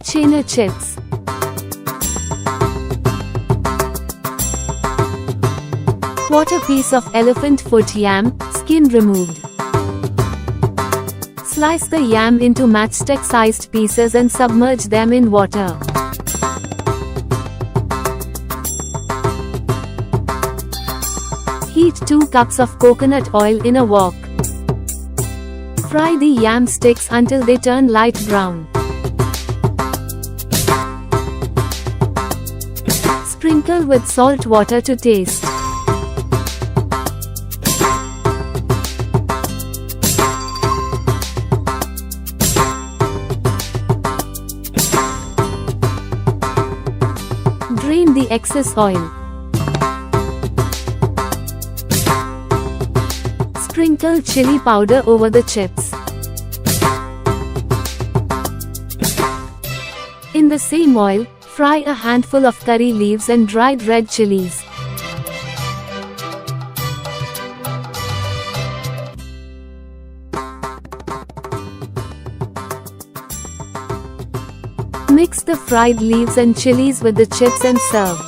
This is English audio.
Chena chips. Quarter piece of elephant foot yam, skin removed. Slice the yam into matchstick-sized pieces and submerge them in water. Heat 2 cups of coconut oil in a wok. Fry the yam sticks until they turn light brown. Sprinkle with salt water to taste. Drain the excess oil. Sprinkle chili powder over the chips. In the same oil, fry a handful of curry leaves and dried red chilies. Mix the fried leaves and chilies with the chips and serve.